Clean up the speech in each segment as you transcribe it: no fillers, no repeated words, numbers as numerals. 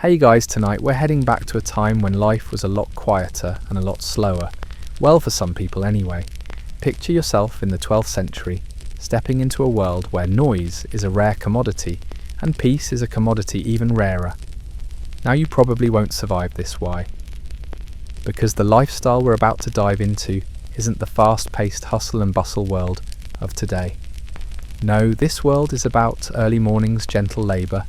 Hey guys, tonight we're heading back to a time when life was a lot quieter and a lot slower. Well, for some people anyway. Picture yourself in the 12th century, stepping into a world where noise is a rare commodity and peace is a commodity even rarer. Now you probably won't survive this. Why? Because the lifestyle we're about to dive into isn't the fast-paced hustle and bustle world of today. No, this world is about early mornings, gentle labour,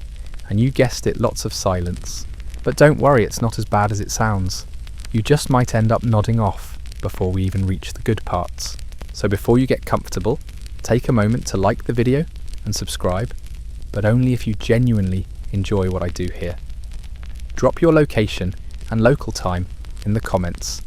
and you guessed it, lots of silence. But don't worry, it's not as bad as it sounds. You just might end up nodding off before we even reach the good parts. So before you get comfortable, take a moment to like the video and subscribe, but only if you genuinely enjoy what I do here. Drop your location and local time in the comments.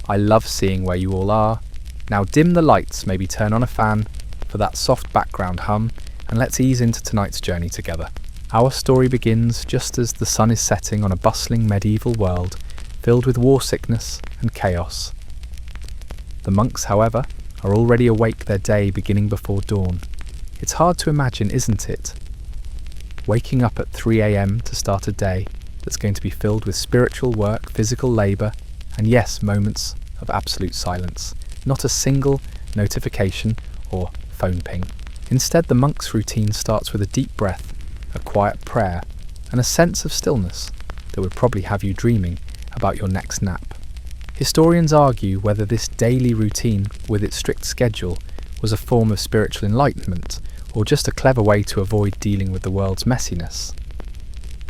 I love seeing where you all are. Now dim the lights, maybe turn on a fan for that soft background hum, and let's ease into tonight's journey together. Our story begins just as the sun is setting on a bustling medieval world filled with war sickness and chaos. The monks, however, are already awake, their day beginning before dawn. It's hard to imagine, isn't it? Waking up at 3 a.m. to start a day that's going to be filled with spiritual work, physical labour, and yes, moments of absolute silence. Not a single notification or phone ping. Instead, the monk's routine starts with a deep breath, a quiet prayer, and a sense of stillness that would probably have you dreaming about your next nap. Historians argue whether this daily routine, with its strict schedule, was a form of spiritual enlightenment, or just a clever way to avoid dealing with the world's messiness.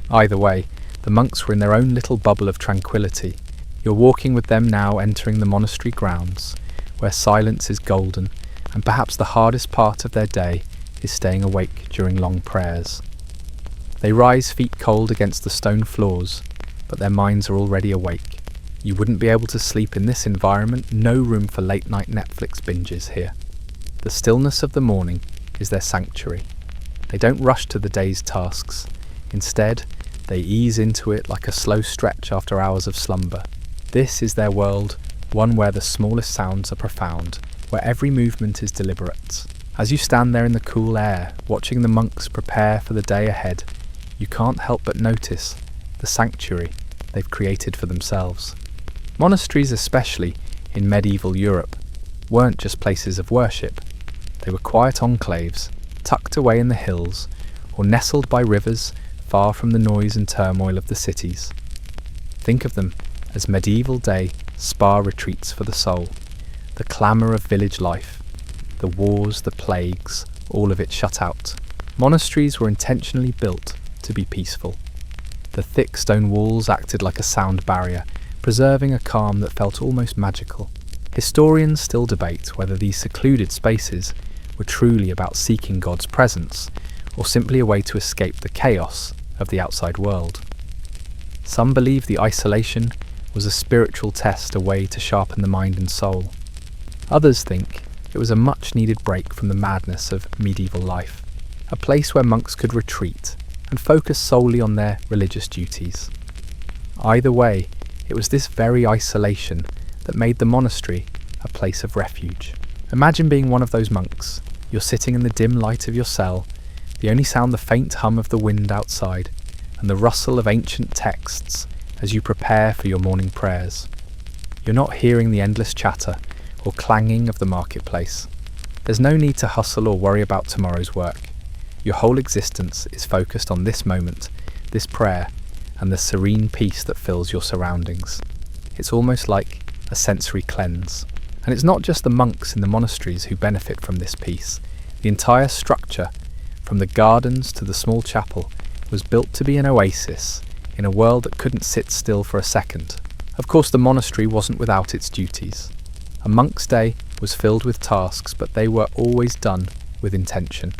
Either way, the monks were in their own little bubble of tranquility. You're walking with them now, entering the monastery grounds, where silence is golden, and perhaps the hardest part of their day is staying awake during long prayers. They rise feet cold against the stone floors, but their minds are already awake. You wouldn't be able to sleep in this environment, no room for late-night Netflix binges here. The stillness of the morning is their sanctuary. They don't rush to the day's tasks. Instead, they ease into it like a slow stretch after hours of slumber. This is their world, one where the smallest sounds are profound, where every movement is deliberate. As you stand there in the cool air, watching the monks prepare for the day ahead, you can't help but notice the sanctuary they've created for themselves. Monasteries, especially in medieval Europe, weren't just places of worship. They were quiet enclaves, tucked away in the hills, or nestled by rivers far from the noise and turmoil of the cities. Think of them as medieval day spa retreats for the soul. The clamour of village life, the wars, the plagues, all of it shut out. Monasteries were intentionally built to be peaceful. The thick stone walls acted like a sound barrier, preserving a calm that felt almost magical. Historians still debate whether these secluded spaces were truly about seeking God's presence, or simply a way to escape the chaos of the outside world. Some believe the isolation was a spiritual test, a way to sharpen the mind and soul. Others think it was a much-needed break from the madness of medieval life, a place where monks could retreat and focus solely on their religious duties. Either way, it was this very isolation that made the monastery a place of refuge. Imagine being one of those monks. You're sitting in the dim light of your cell, the only sound the faint hum of the wind outside, and the rustle of ancient texts as you prepare for your morning prayers. You're not hearing the endless chatter or clanging of the marketplace. There's no need to hustle or worry about tomorrow's work. Your whole existence is focused on this moment, this prayer, and the serene peace that fills your surroundings. It's almost like a sensory cleanse. And it's not just the monks in the monasteries who benefit from this peace. The entire structure, from the gardens to the small chapel, was built to be an oasis in a world that couldn't sit still for a second. Of course, the monastery wasn't without its duties. A monk's day was filled with tasks, but they were always done with intention.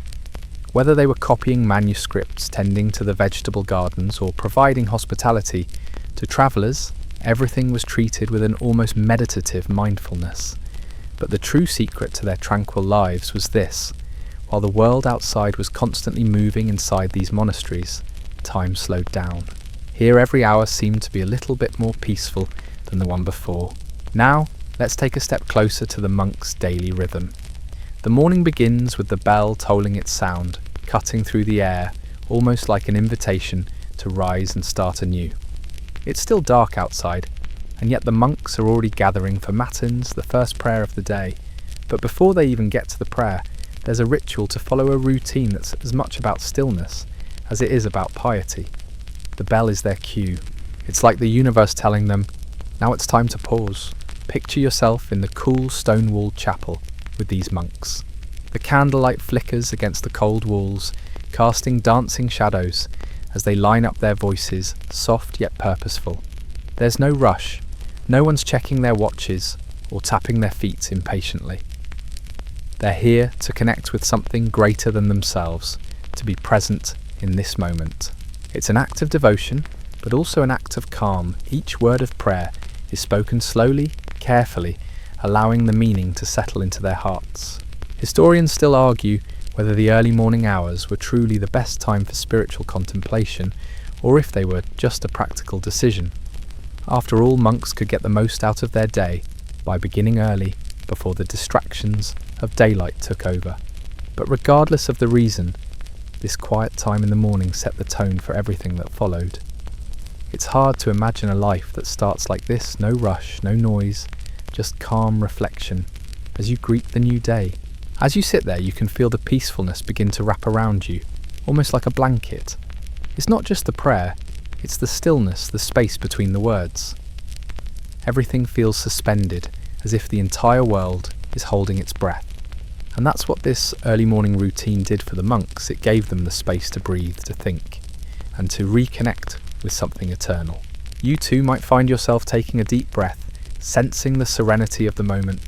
Whether they were copying manuscripts, tending to the vegetable gardens, or providing hospitality to travellers, everything was treated with an almost meditative mindfulness. But the true secret to their tranquil lives was this: while the world outside was constantly moving inside these monasteries, time slowed down. Here every hour seemed to be a little bit more peaceful than the one before. Now, let's take a step closer to the monk's daily rhythm. The morning begins with the bell tolling its sound, cutting through the air, almost like an invitation to rise and start anew. It's still dark outside, and yet the monks are already gathering for matins, the first prayer of the day. But before they even get to the prayer, there's a ritual to follow, a routine that's as much about stillness as it is about piety. The bell is their cue. It's like the universe telling them, now it's time to pause. Picture yourself in the cool stone-walled chapel with these monks. The candlelight flickers against the cold walls, casting dancing shadows as they line up their voices, soft yet purposeful. There's no rush. No one's checking their watches or tapping their feet impatiently. They're here to connect with something greater than themselves, to be present in this moment. It's an act of devotion, but also an act of calm. Each word of prayer is spoken slowly, carefully, allowing the meaning to settle into their hearts. Historians still argue whether the early morning hours were truly the best time for spiritual contemplation, or if they were just a practical decision. After all, monks could get the most out of their day by beginning early, before the distractions of daylight took over. But regardless of the reason, this quiet time in the morning set the tone for everything that followed. It's hard to imagine a life that starts like this, no rush, no noise, just calm reflection as you greet the new day. As you sit there, you can feel the peacefulness begin to wrap around you, almost like a blanket. It's not just the prayer, it's the stillness, the space between the words. Everything feels suspended, as if the entire world is holding its breath. And that's what this early morning routine did for the monks. It gave them the space to breathe, to think, and to reconnect with something eternal. You too might find yourself taking a deep breath, sensing the serenity of the moment,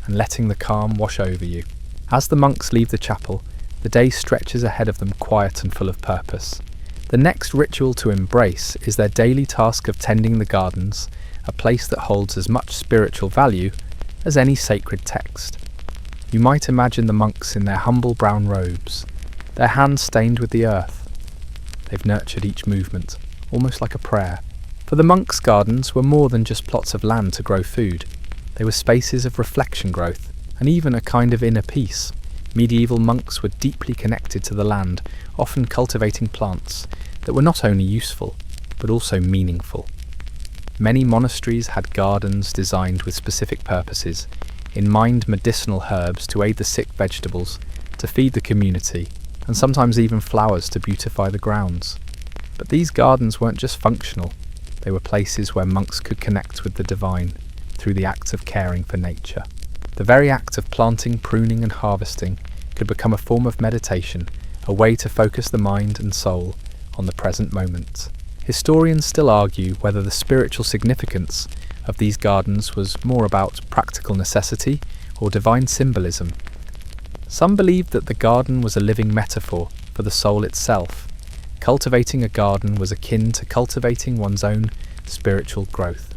and letting the calm wash over you. As the monks leave the chapel, the day stretches ahead of them, quiet and full of purpose. The next ritual to embrace is their daily task of tending the gardens, a place that holds as much spiritual value as any sacred text. You might imagine the monks in their humble brown robes, their hands stained with the earth. They've nurtured each movement, almost like a prayer. For the monks' gardens were more than just plots of land to grow food. They were spaces of reflection growth, and even a kind of inner peace. Medieval monks were deeply connected to the land, often cultivating plants that were not only useful, but also meaningful. Many monasteries had gardens designed with specific purposes, in mind medicinal herbs to aid the sick, vegetables to feed the community, and sometimes even flowers to beautify the grounds. But these gardens weren't just functional, they were places where monks could connect with the divine through the act of caring for nature. The very act of planting, pruning and harvesting could become a form of meditation, a way to focus the mind and soul on the present moment. Historians still argue whether the spiritual significance of these gardens was more about practical necessity or divine symbolism. Some believed that the garden was a living metaphor for the soul itself. Cultivating a garden was akin to cultivating one's own spiritual growth.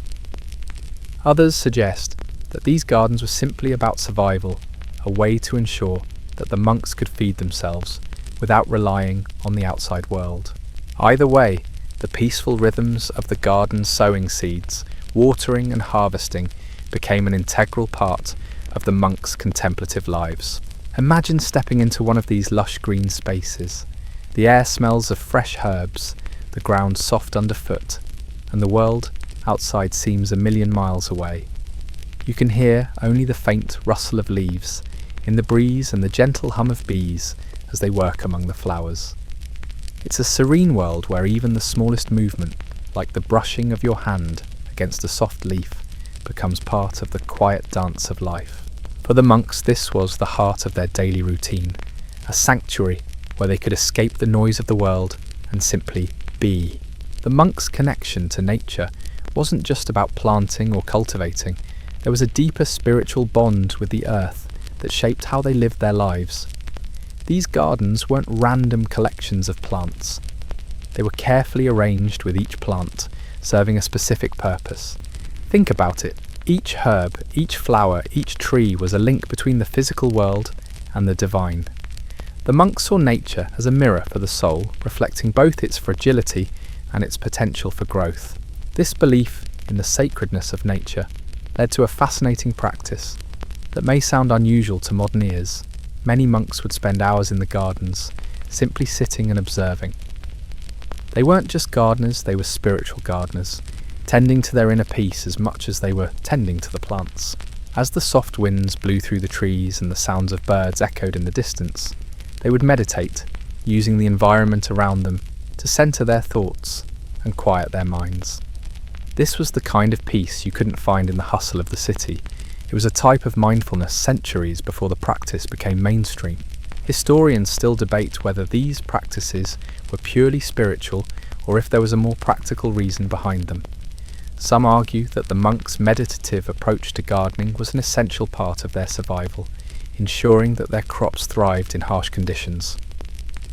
Others suggest that these gardens were simply about survival, a way to ensure that the monks could feed themselves without relying on the outside world. Either way, the peaceful rhythms of the garden, sowing seeds, watering and harvesting became an integral part of the monks' contemplative lives. Imagine stepping into one of these lush green spaces. The air smells of fresh herbs, the ground soft underfoot, and the world outside seems a million miles away. You can hear only the faint rustle of leaves in the breeze and the gentle hum of bees as they work among the flowers. It's a serene world where even the smallest movement, like the brushing of your hand against a soft leaf, becomes part of the quiet dance of life. For the monks, this was the heart of their daily routine, a sanctuary where they could escape the noise of the world and simply be. The monks' connection to nature wasn't just about planting or cultivating. There was a deeper spiritual bond with the earth that shaped how they lived their lives. These gardens weren't random collections of plants. They were carefully arranged, with each plant serving a specific purpose. Think about it. Each herb, each flower, each tree was a link between the physical world and the divine. The monks saw nature as a mirror for the soul, reflecting both its fragility and its potential for growth. This belief in the sacredness of nature led to a fascinating practice that may sound unusual to modern ears. Many monks would spend hours in the gardens, simply sitting and observing. They weren't just gardeners, they were spiritual gardeners, tending to their inner peace as much as they were tending to the plants. As the soft winds blew through the trees and the sounds of birds echoed in the distance, they would meditate, using the environment around them to centre their thoughts and quiet their minds. This was the kind of peace you couldn't find in the hustle of the city. It was a type of mindfulness centuries before the practice became mainstream. Historians still debate whether these practices were purely spiritual or if there was a more practical reason behind them. Some argue that the monks' meditative approach to gardening was an essential part of their survival, ensuring that their crops thrived in harsh conditions.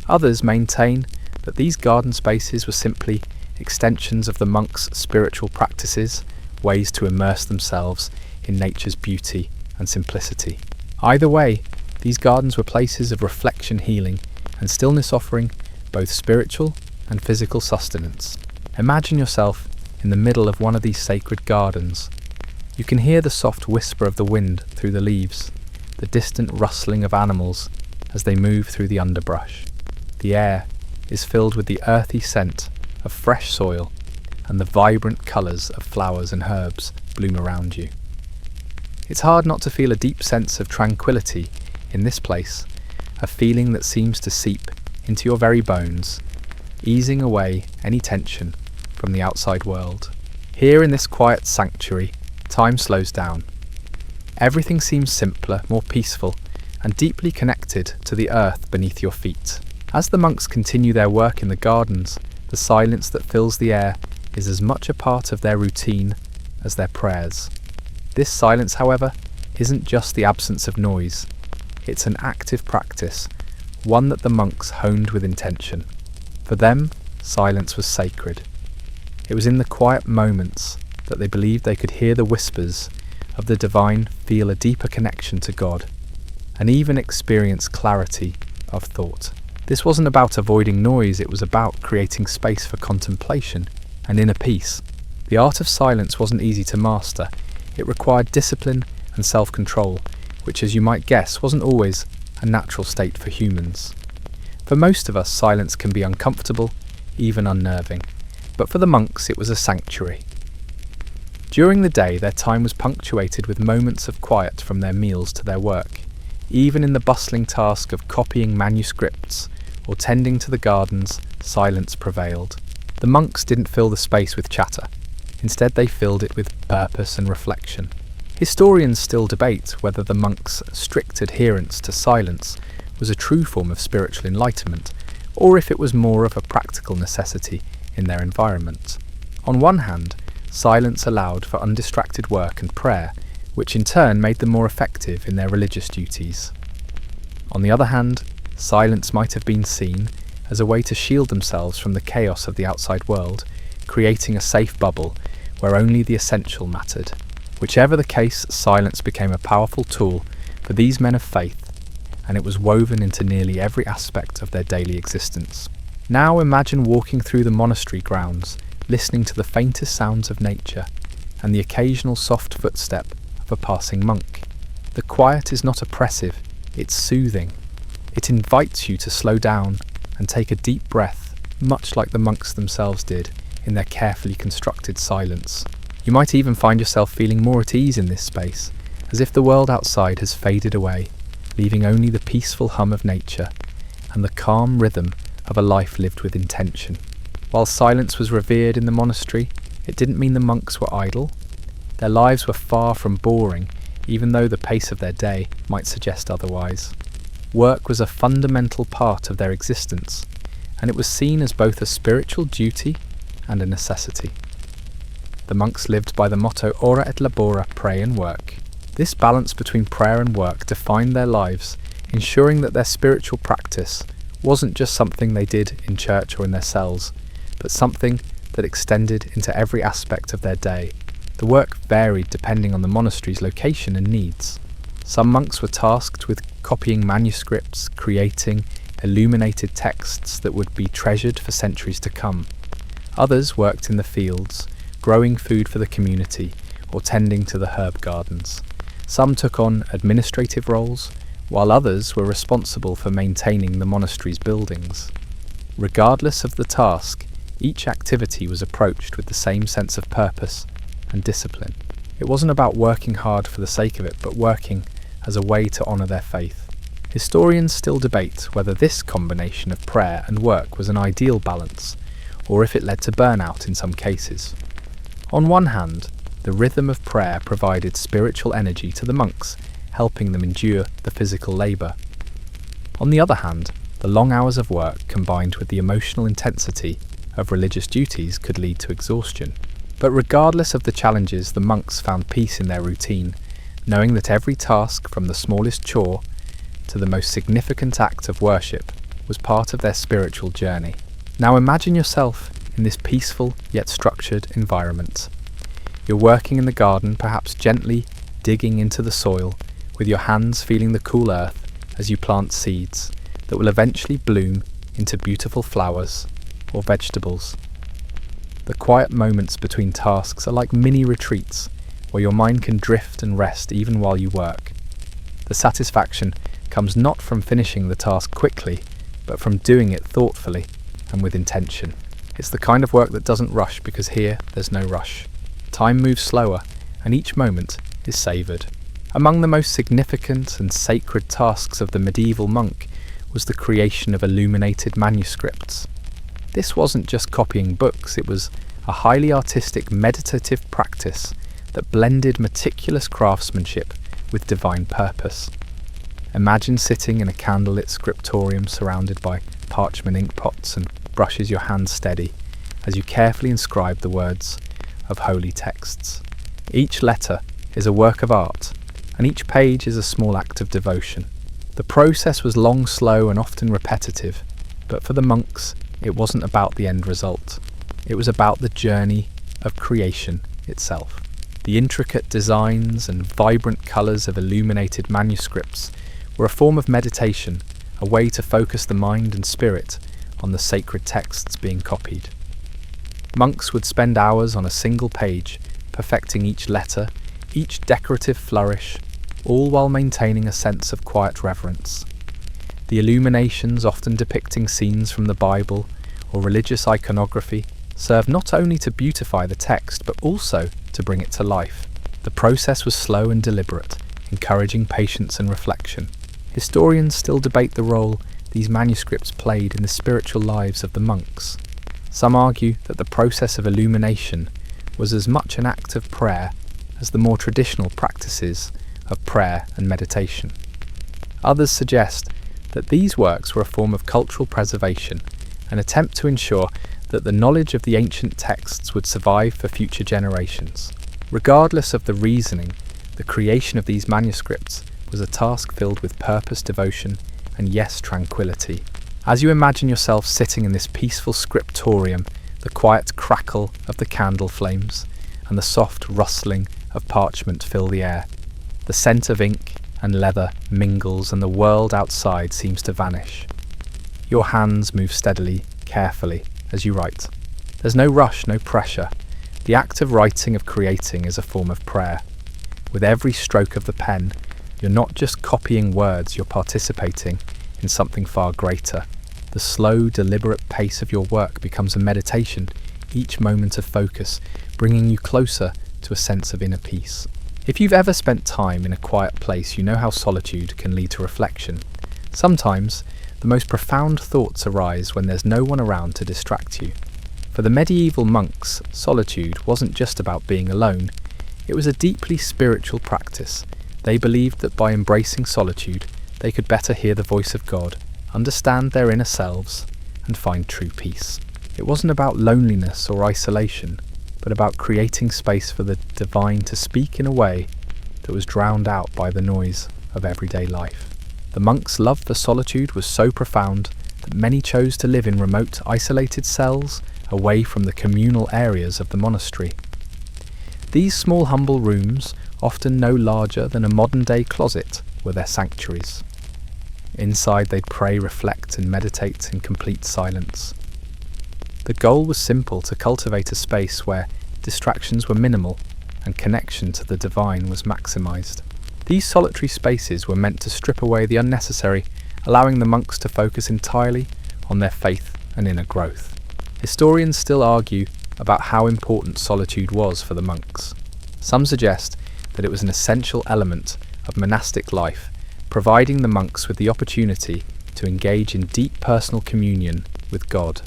Others maintain that these garden spaces were simply extensions of the monks' spiritual practices, ways to immerse themselves in nature's beauty and simplicity. Either way, these gardens were places of reflection, healing, and stillness, offering both spiritual and physical sustenance. Imagine yourself in the middle of one of these sacred gardens. You can hear the soft whisper of the wind through the leaves, the distant rustling of animals as they move through the underbrush. The air is filled with the earthy scent of fresh soil, and the vibrant colours of flowers and herbs bloom around you. It's hard not to feel a deep sense of tranquility in this place, a feeling that seems to seep into your very bones, easing away any tension from the outside world. Here in this quiet sanctuary, time slows down. Everything seems simpler, more peaceful, and deeply connected to the earth beneath your feet. As the monks continue their work in the gardens, the silence that fills the air is as much a part of their routine as their prayers. This silence, however, isn't just the absence of noise. It's an active practice, one that the monks honed with intention. For them, silence was sacred. It was in the quiet moments that they believed they could hear the whispers of the divine, feel a deeper connection to God, and even experience clarity of thought. This wasn't about avoiding noise, it was about creating space for contemplation and inner peace. The art of silence wasn't easy to master. It required discipline and self-control, which, as you might guess, wasn't always a natural state for humans. For most of us, silence can be uncomfortable, even unnerving. But for the monks, it was a sanctuary. During the day, their time was punctuated with moments of quiet from their meals to their work. Even in the bustling task of copying manuscripts or tending to the gardens, silence prevailed. The monks didn't fill the space with chatter. Instead, they filled it with purpose and reflection. Historians still debate whether the monks' strict adherence to silence was a true form of spiritual enlightenment, or if it was more of a practical necessity in their environment. On one hand, silence allowed for undistracted work and prayer, which in turn made them more effective in their religious duties. On the other hand, silence might have been seen as a way to shield themselves from the chaos of the outside world, creating a safe bubble where only the essential mattered. Whichever the case, silence became a powerful tool for these men of faith, and it was woven into nearly every aspect of their daily existence. Now imagine walking through the monastery grounds, listening to the faintest sounds of nature and the occasional soft footstep of a passing monk. The quiet is not oppressive, it's soothing. It invites you to slow down and take a deep breath, much like the monks themselves did in their carefully constructed silence. You might even find yourself feeling more at ease in this space, as if the world outside has faded away, leaving only the peaceful hum of nature and the calm rhythm of a life lived with intention. While silence was revered in the monastery, it didn't mean the monks were idle. Their lives were far from boring, even though the pace of their day might suggest otherwise. Work was a fundamental part of their existence, and it was seen as both a spiritual duty and a necessity. The monks lived by the motto ora et labora, pray and work. This balance between prayer and work defined their lives, ensuring that their spiritual practice wasn't just something they did in church or in their cells, but something that extended into every aspect of their day. The work varied depending on the monastery's location and needs. Some monks were tasked with copying manuscripts, creating illuminated texts that would be treasured for centuries to come. Others worked in the fields, growing food for the community or tending to the herb gardens. Some took on administrative roles, while others were responsible for maintaining the monastery's buildings. Regardless of the task, Each activity was approached with the same sense of purpose and discipline. It wasn't about working hard for the sake of it, but working as a way to honour their faith. Historians still debate whether this combination of prayer and work was an ideal balance, or if it led to burnout in some cases. On one hand, the rhythm of prayer provided spiritual energy to the monks, helping them endure the physical labour. On the other hand, the long hours of work combined with the emotional intensity of religious duties could lead to exhaustion. But regardless of the challenges, the monks found peace in their routine, knowing that every task, from the smallest chore to the most significant act of worship, was part of their spiritual journey. Now imagine yourself in this peaceful yet structured environment. You're working in the garden, perhaps gently digging into the soil, with your hands feeling the cool earth as you plant seeds that will eventually bloom into beautiful flowers or vegetables. The quiet moments between tasks are like mini retreats where your mind can drift and rest even while you work. The satisfaction comes not from finishing the task quickly, but from doing it thoughtfully and with intention. It's the kind of work that doesn't rush, because here there's no rush. Time moves slower and each moment is savoured. Among the most significant and sacred tasks of the medieval monk was the creation of illuminated manuscripts. This wasn't just copying books, it was a highly artistic meditative practice that blended meticulous craftsmanship with divine purpose. Imagine sitting in a candlelit scriptorium surrounded by parchment ink pots and brushes your hands steady as you carefully inscribe the words of holy texts. Each letter is a work of art, and each page is a small act of devotion. The process was long, slow, and often repetitive, but for the monks, it wasn't about the end result. It was about the journey of creation itself. The intricate designs and vibrant colours of illuminated manuscripts were a form of meditation, a way to focus the mind and spirit on the sacred texts being copied. Monks would spend hours on a single page, perfecting each letter, each decorative flourish, all while maintaining a sense of quiet reverence. The illuminations, often depicting scenes from the Bible or religious iconography, served not only to beautify the text, but also to bring it to life. The process was slow and deliberate, encouraging patience and reflection. Historians still debate the role these manuscripts played in the spiritual lives of the monks. Some argue that the process of illumination was as much an act of prayer as the more traditional practices of prayer and meditation. Others suggest that these works were a form of cultural preservation, an attempt to ensure that the knowledge of the ancient texts would survive for future generations. Regardless of the reasoning, the creation of these manuscripts was a task filled with purpose, devotion, and yes, tranquility. As you imagine yourself sitting in this peaceful scriptorium, the quiet crackle of the candle flames and the soft rustling of parchment fill the air. The scent of ink and leather mingles and the world outside seems to vanish. Your hands move steadily, carefully, as you write. There's no rush, no pressure. The act of writing, of creating, is a form of prayer. With every stroke of the pen, you're not just copying words, you're participating in something far greater. The slow, deliberate pace of your work becomes a meditation, each moment of focus bringing you closer to a sense of inner peace. If you've ever spent time in a quiet place, you know how solitude can lead to reflection. Sometimes, the most profound thoughts arise when there's no one around to distract you. For the medieval monks, solitude wasn't just about being alone, it was a deeply spiritual practice. They believed that by embracing solitude, they could better hear the voice of God, understand their inner selves, and find true peace. It wasn't about loneliness or isolation, but about creating space for the divine to speak in a way that was drowned out by the noise of everyday life. The monks' love for solitude was so profound that many chose to live in remote, isolated cells away from the communal areas of the monastery. These small, humble rooms, often no larger than a modern-day closet, were their sanctuaries. Inside they'd pray, reflect, and meditate in complete silence. The goal was simple: to cultivate a space where distractions were minimal and connection to the divine was maximised. These solitary spaces were meant to strip away the unnecessary, allowing the monks to focus entirely on their faith and inner growth. Historians still argue about how important solitude was for the monks. Some suggest that it was an essential element of monastic life, providing the monks with the opportunity to engage in deep personal communion with God.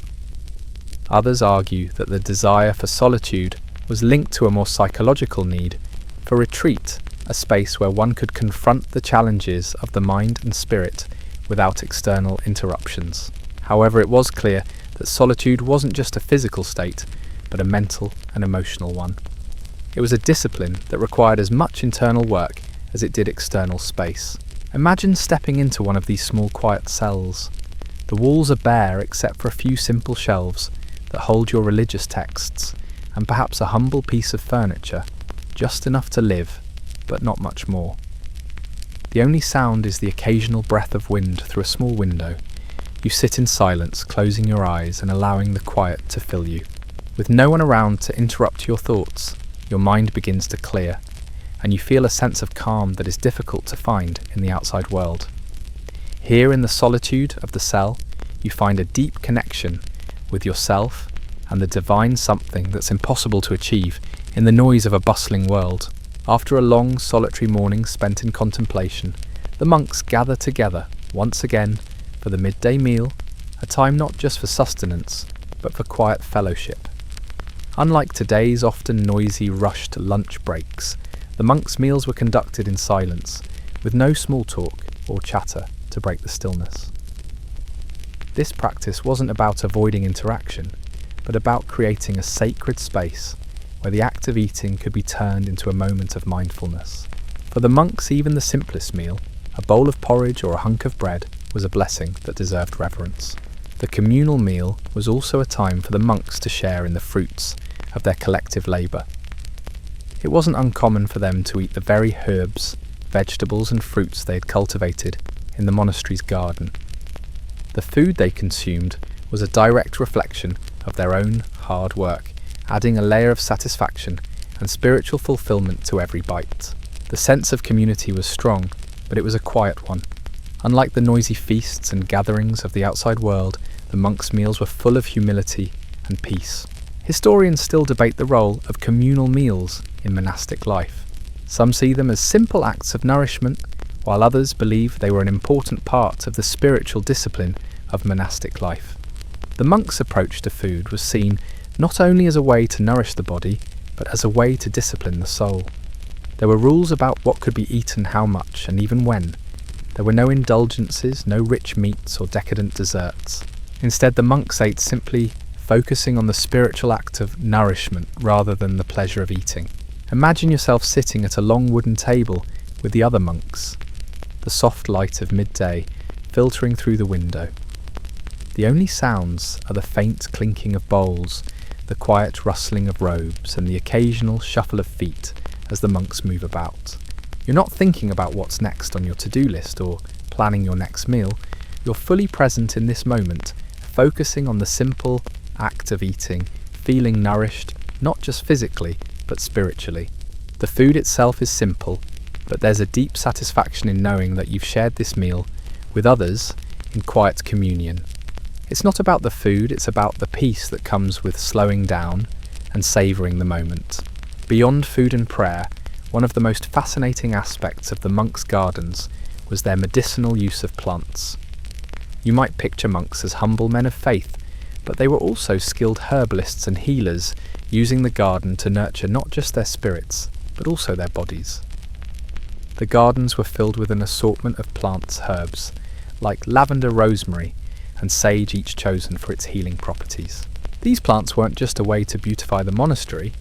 Others argue that the desire for solitude was linked to a more psychological need for retreat, a space where one could confront the challenges of the mind and spirit without external interruptions. However, it was clear that solitude wasn't just a physical state, but a mental and emotional one. It was a discipline that required as much internal work as it did external space. Imagine stepping into one of these small quiet cells. The walls are bare except for a few simple shelves that hold your religious texts, and perhaps a humble piece of furniture, just enough to live, but not much more. The only sound is the occasional breath of wind through a small window. You sit in silence, closing your eyes and allowing the quiet to fill you. With no one around to interrupt your thoughts, your mind begins to clear, and you feel a sense of calm that is difficult to find in the outside world. Here in the solitude of the cell, you find a deep connection with yourself and the divine something that's impossible to achieve in the noise of a bustling world. After a long, solitary morning spent in contemplation, the monks gather together once again for the midday meal, a time not just for sustenance, but for quiet fellowship. Unlike today's often noisy, rushed lunch breaks, the monks' meals were conducted in silence, with no small talk or chatter to break the stillness. This practice wasn't about avoiding interaction, but about creating a sacred space where the act of eating could be turned into a moment of mindfulness. For the monks, even the simplest meal, a bowl of porridge or a hunk of bread, was a blessing that deserved reverence. The communal meal was also a time for the monks to share in the fruits of their collective labour. It wasn't uncommon for them to eat the very herbs, vegetables and fruits they had cultivated in the monastery's garden. The food they consumed was a direct reflection of their own hard work, adding a layer of satisfaction and spiritual fulfillment to every bite. The sense of community was strong, but it was a quiet one. Unlike the noisy feasts and gatherings of the outside world, the monks' meals were full of humility and peace. Historians still debate the role of communal meals in monastic life. Some see them as simple acts of nourishment, while others believe they were an important part of the spiritual discipline of monastic life. The monks' approach to food was seen not only as a way to nourish the body, but as a way to discipline the soul. There were rules about what could be eaten, how much, and even when. There were no indulgences, no rich meats or decadent desserts. Instead, the monks ate simply, focusing on the spiritual act of nourishment rather than the pleasure of eating. Imagine yourself sitting at a long wooden table with the other monks, the soft light of midday filtering through the window. The only sounds are the faint clinking of bowls, the quiet rustling of robes, and the occasional shuffle of feet as the monks move about. You're not thinking about what's next on your to-do list or planning your next meal. You're fully present in this moment, focusing on the simple act of eating, feeling nourished, not just physically, but spiritually. The food itself is simple, but there's a deep satisfaction in knowing that you've shared this meal with others in quiet communion. It's not about the food, it's about the peace that comes with slowing down and savouring the moment. Beyond food and prayer, one of the most fascinating aspects of the monks' gardens was their medicinal use of plants. You might picture monks as humble men of faith, but they were also skilled herbalists and healers, using the garden to nurture not just their spirits, but also their bodies. The gardens were filled with an assortment of plants, herbs, like lavender, rosemary, and sage, each chosen for its healing properties. These plants weren't just a way to beautify the monastery,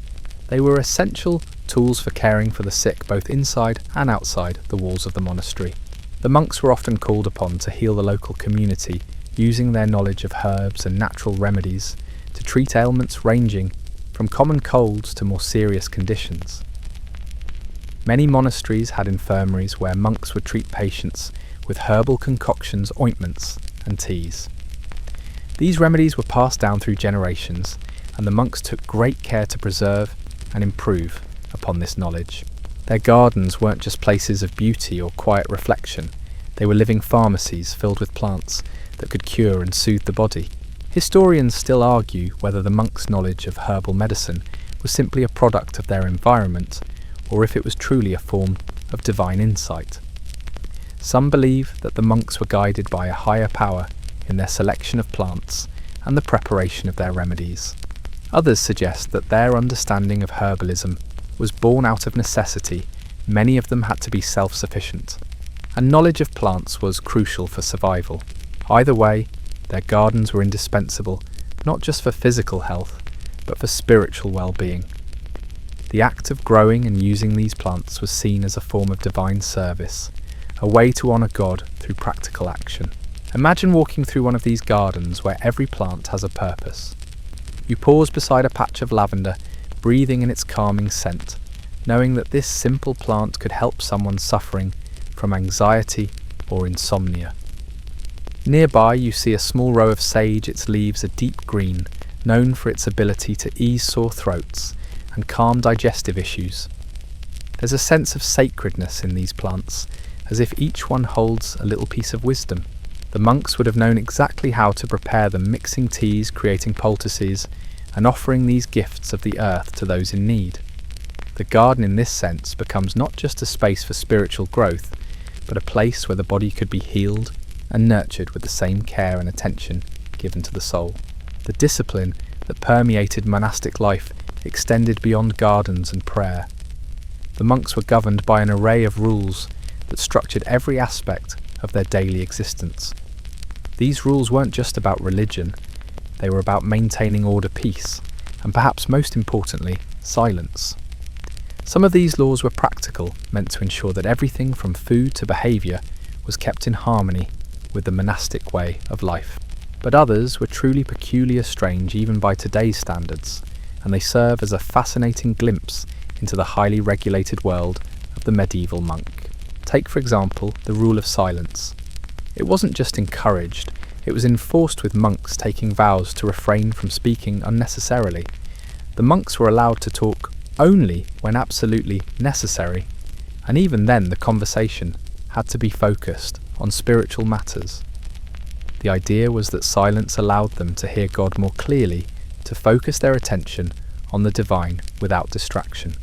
they were essential tools for caring for the sick both inside and outside the walls of the monastery. The monks were often called upon to heal the local community, using their knowledge of herbs and natural remedies to treat ailments ranging from common colds to more serious conditions. Many monasteries had infirmaries where monks would treat patients with herbal concoctions, ointments, and teas. These remedies were passed down through generations, and the monks took great care to preserve and improve upon this knowledge. Their gardens weren't just places of beauty or quiet reflection, they were living pharmacies filled with plants that could cure and soothe the body. Historians still argue whether the monks' knowledge of herbal medicine was simply a product of their environment, or if it was truly a form of divine insight. Some believe that the monks were guided by a higher power in their selection of plants and the preparation of their remedies. Others suggest that their understanding of herbalism was born out of necessity. Many of them had to be self-sufficient, and knowledge of plants was crucial for survival. Either way, their gardens were indispensable, not just for physical health, but for spiritual well-being. The act of growing and using these plants was seen as a form of divine service, a way to honour God through practical action. Imagine walking through one of these gardens where every plant has a purpose. You pause beside a patch of lavender, breathing in its calming scent, knowing that this simple plant could help someone suffering from anxiety or insomnia. Nearby you see a small row of sage, its leaves are deep green, known for its ability to ease sore throats and calm digestive issues. There's a sense of sacredness in these plants, as if each one holds a little piece of wisdom. The monks would have known exactly how to prepare them, mixing teas, creating poultices, and offering these gifts of the earth to those in need. The garden in this sense becomes not just a space for spiritual growth, but a place where the body could be healed and nurtured with the same care and attention given to the soul. The discipline that permeated monastic life extended beyond gardens and prayer. The monks were governed by an array of rules that structured every aspect of their daily existence. These rules weren't just about religion, they were about maintaining order, peace, and perhaps most importantly, silence. Some of these laws were practical, meant to ensure that everything from food to behaviour was kept in harmony with the monastic way of life. But others were truly peculiar, strange even by today's standards, and they serve as a fascinating glimpse into the highly regulated world of the medieval monk. Take, for example, the rule of silence. It wasn't just encouraged, it was enforced, with monks taking vows to refrain from speaking unnecessarily. The monks were allowed to talk only when absolutely necessary, and even then the conversation had to be focused on spiritual matters. The idea was that silence allowed them to hear God more clearly, to focus their attention on the divine without distraction.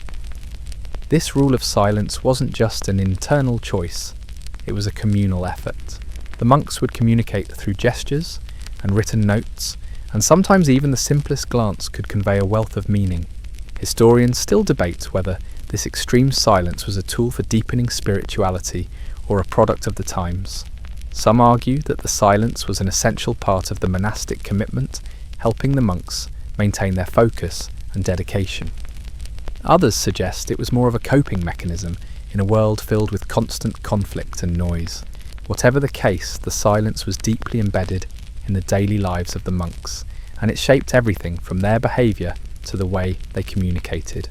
This rule of silence wasn't just an internal choice, it was a communal effort. The monks would communicate through gestures and written notes, and sometimes even the simplest glance could convey a wealth of meaning. Historians still debate whether this extreme silence was a tool for deepening spirituality or a product of the times. Some argue that the silence was an essential part of the monastic commitment, helping the monks maintain their focus and dedication. Others suggest it was more of a coping mechanism in a world filled with constant conflict and noise. Whatever the case, the silence was deeply embedded in the daily lives of the monks, and it shaped everything from their behaviour to the way they communicated.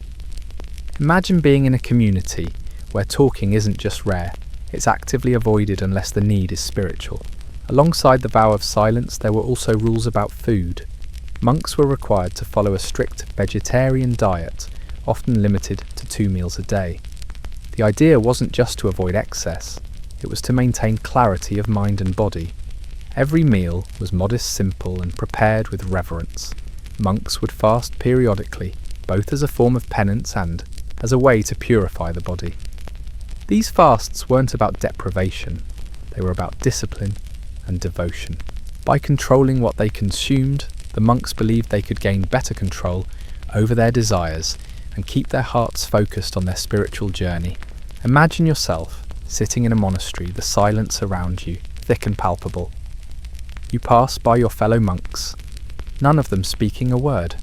Imagine being in a community where talking isn't just rare, it's actively avoided unless the need is spiritual. Alongside the vow of silence, there were also rules about food. Monks were required to follow a strict vegetarian diet, often limited to 2 meals a day. The idea wasn't just to avoid excess, it was to maintain clarity of mind and body. Every meal was modest, simple, and prepared with reverence. Monks would fast periodically, both as a form of penance and as a way to purify the body. These fasts weren't about deprivation, they were about discipline and devotion. By controlling what they consumed, the monks believed they could gain better control over their desires and keep their hearts focused on their spiritual journey. Imagine yourself sitting in a monastery, the silence around you, thick and palpable. You pass by your fellow monks, none of them speaking a word.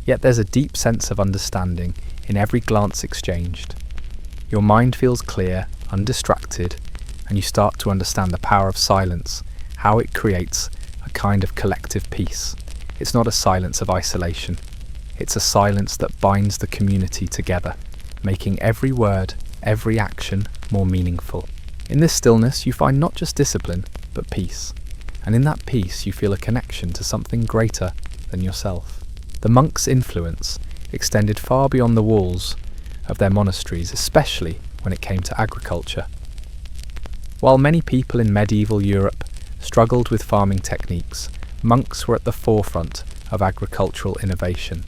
Yet there's a deep sense of understanding in every glance exchanged. Your mind feels clear, undistracted, and you start to understand the power of silence, how it creates a kind of collective peace. It's not a silence of isolation. It's a silence that binds the community together, making every word, every action more meaningful. In this stillness, you find not just discipline, but peace. And in that peace, you feel a connection to something greater than yourself. The monks' influence extended far beyond the walls of their monasteries, especially when it came to agriculture. While many people in medieval Europe struggled with farming techniques, monks were at the forefront of agricultural innovation.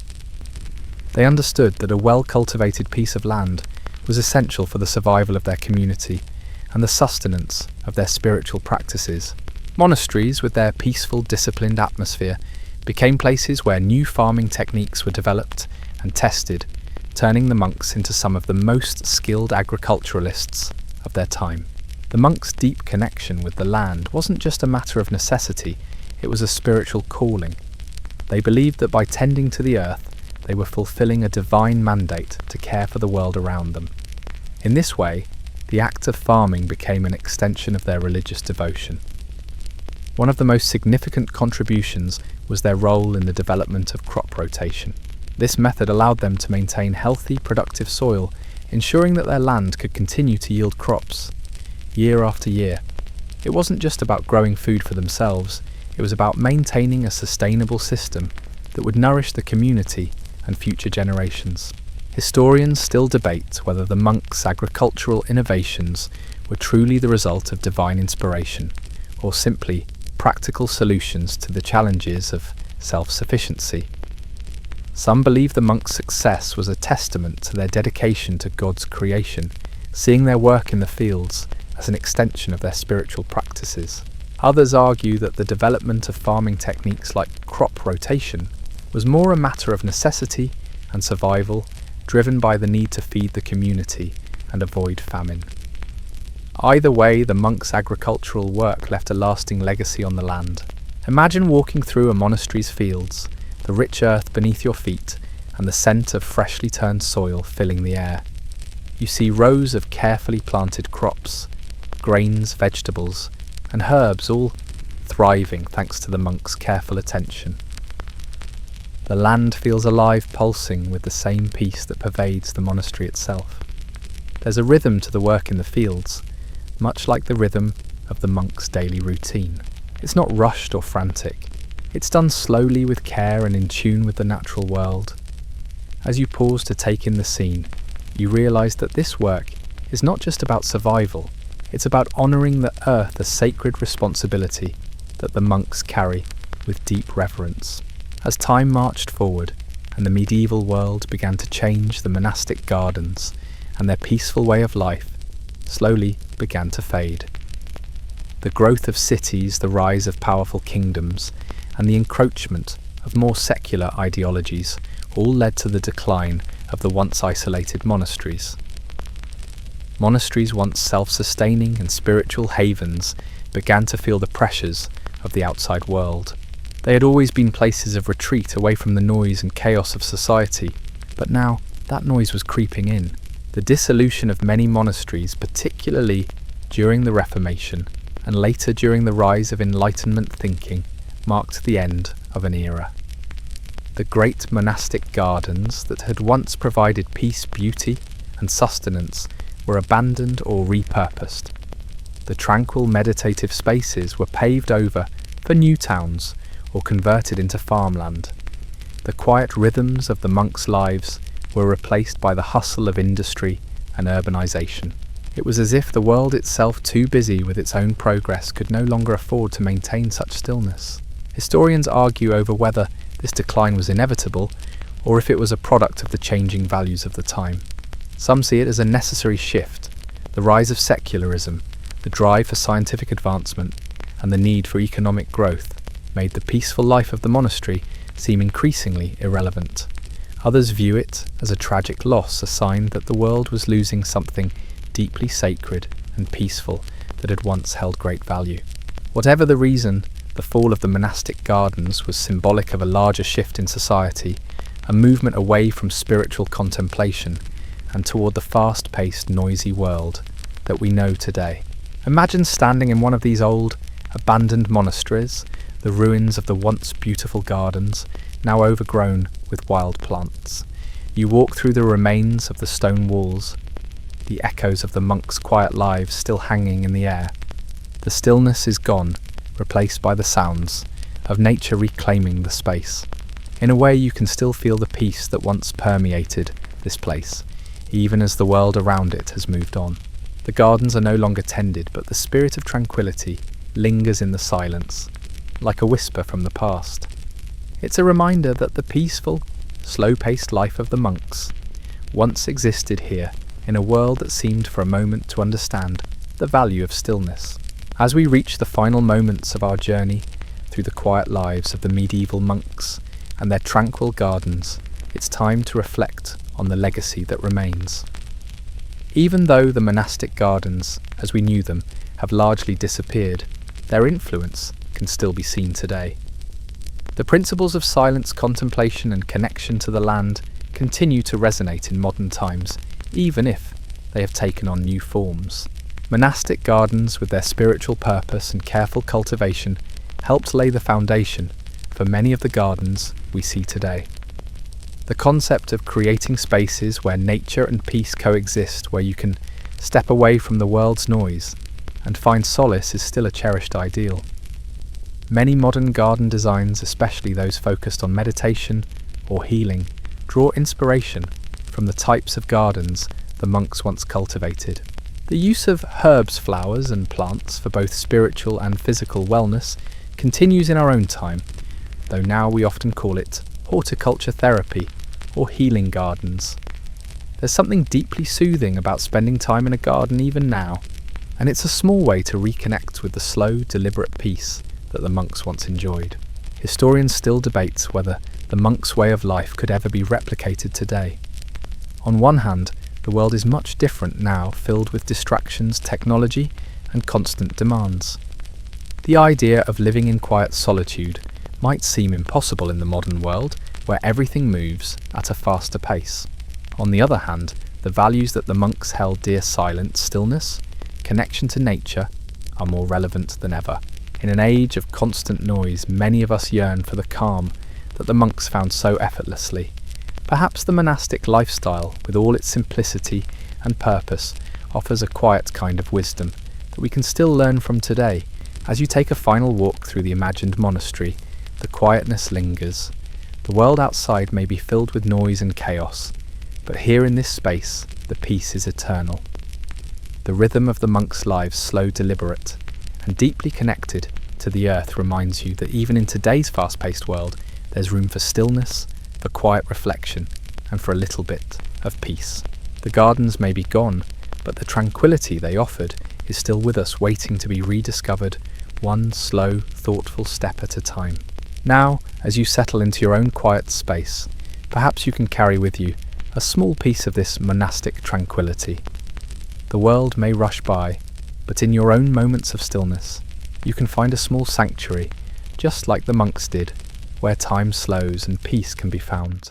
They understood that a well-cultivated piece of land was essential for the survival of their community and the sustenance of their spiritual practices. Monasteries, with their peaceful, disciplined atmosphere, became places where new farming techniques were developed and tested, turning the monks into some of the most skilled agriculturalists of their time. The monks' deep connection with the land wasn't just a matter of necessity, it was a spiritual calling. They believed that by tending to the earth, they were fulfilling a divine mandate to care for the world around them. In this way, the act of farming became an extension of their religious devotion. One of the most significant contributions was their role in the development of crop rotation. This method allowed them to maintain healthy, productive soil, ensuring that their land could continue to yield crops year after year. It wasn't just about growing food for themselves, it was about maintaining a sustainable system that would nourish the community and future generations. Historians still debate whether the monks' agricultural innovations were truly the result of divine inspiration, or simply practical solutions to the challenges of self-sufficiency. Some believe the monks' success was a testament to their dedication to God's creation, seeing their work in the fields as an extension of their spiritual practices. Others argue that the development of farming techniques like crop rotation was more a matter of necessity and survival, driven by the need to feed the community and avoid famine. Either way, the monks' agricultural work left a lasting legacy on the land. Imagine walking through a monastery's fields, the rich earth beneath your feet, and the scent of freshly turned soil filling the air. You see rows of carefully planted crops, grains, vegetables, and herbs, all thriving thanks to the monks' careful attention. The land feels alive, pulsing with the same peace that pervades the monastery itself. There's a rhythm to the work in the fields, much like the rhythm of the monk's daily routine. It's not rushed or frantic. It's done slowly with care and in tune with the natural world. As you pause to take in the scene, you realise that this work is not just about survival, it's about honouring the earth, a sacred responsibility that the monks carry with deep reverence. As time marched forward and the medieval world began to change, the monastic gardens and their peaceful way of life slowly began to fade. The growth of cities, the rise of powerful kingdoms, and the encroachment of more secular ideologies all led to the decline of the once isolated monasteries. Monasteries, once self-sustaining and spiritual havens, began to feel the pressures of the outside world. They had always been places of retreat away from the noise and chaos of society, but now that noise was creeping in. The dissolution of many monasteries, particularly during the Reformation and later during the rise of Enlightenment thinking, marked the end of an era. The great monastic gardens that had once provided peace, beauty, and sustenance were abandoned or repurposed. The tranquil meditative spaces were paved over for new towns or converted into farmland. The quiet rhythms of the monks' lives were replaced by the hustle of industry and urbanization. It was as if the world itself, too busy with its own progress, could no longer afford to maintain such stillness. Historians argue over whether this decline was inevitable or if it was a product of the changing values of the time. Some see it as a necessary shift. The rise of secularism, the drive for scientific advancement, and the need for economic growth made the peaceful life of the monastery seem increasingly irrelevant. Others view it as a tragic loss, a sign that the world was losing something deeply sacred and peaceful that had once held great value. Whatever the reason, the fall of the monastic gardens was symbolic of a larger shift in society, a movement away from spiritual contemplation and toward the fast-paced, noisy world that we know today. Imagine standing in one of these old, abandoned monasteries, the ruins of the once beautiful gardens, now overgrown with wild plants. You walk through the remains of the stone walls, the echoes of the monks' quiet lives still hanging in the air. The stillness is gone, replaced by the sounds of nature reclaiming the space. In a way, you can still feel the peace that once permeated this place, even as the world around it has moved on. The gardens are no longer tended, but the spirit of tranquility lingers in the silence. like a whisper from the past. It's a reminder that the peaceful, slow-paced life of the monks once existed here in a world that seemed for a moment to understand the value of stillness. As we reach the final moments of our journey through the quiet lives of the medieval monks and their tranquil gardens, it's time to reflect on the legacy that remains. Even though the monastic gardens, as we knew them, have largely disappeared, their influence can still be seen today. The principles of silence, contemplation, and connection to the land continue to resonate in modern times, even if they have taken on new forms. Monastic gardens, with their spiritual purpose and careful cultivation, helped lay the foundation for many of the gardens we see today. The concept of creating spaces where nature and peace coexist, where you can step away from the world's noise and find solace, is still a cherished ideal. Many modern garden designs, especially those focused on meditation or healing, draw inspiration from the types of gardens the monks once cultivated. The use of herbs, flowers, and plants for both spiritual and physical wellness continues in our own time, though now we often call it horticulture therapy or healing gardens. There's something deeply soothing about spending time in a garden even now, and it's a small way to reconnect with the slow, deliberate peace that the monks once enjoyed. Historians still debate whether the monks' way of life could ever be replicated today. On one hand, the world is much different now, filled with distractions, technology, and constant demands. The idea of living in quiet solitude might seem impossible in the modern world, where everything moves at a faster pace. On the other hand, the values that the monks held dear, silence, stillness, connection to nature, are more relevant than ever. In an age of constant noise, many of us yearn for the calm that the monks found so effortlessly. Perhaps the monastic lifestyle, with all its simplicity and purpose, offers a quiet kind of wisdom that we can still learn from today. As you take a final walk through the imagined monastery, the quietness lingers. The world outside may be filled with noise and chaos, but here in this space, the peace is eternal. The rhythm of the monks' lives, slow, deliberate, and deeply connected to the earth, reminds you that even in today's fast-paced world, there's room for stillness, for quiet reflection, and for a little bit of peace. The gardens may be gone, but the tranquility they offered is still with us, waiting to be rediscovered, one slow, thoughtful step at a time. Now, as you settle into your own quiet space, perhaps you can carry with you a small piece of this monastic tranquility. The world may rush by, but in your own moments of stillness, you can find a small sanctuary, just like the monks did, where time slows and peace can be found.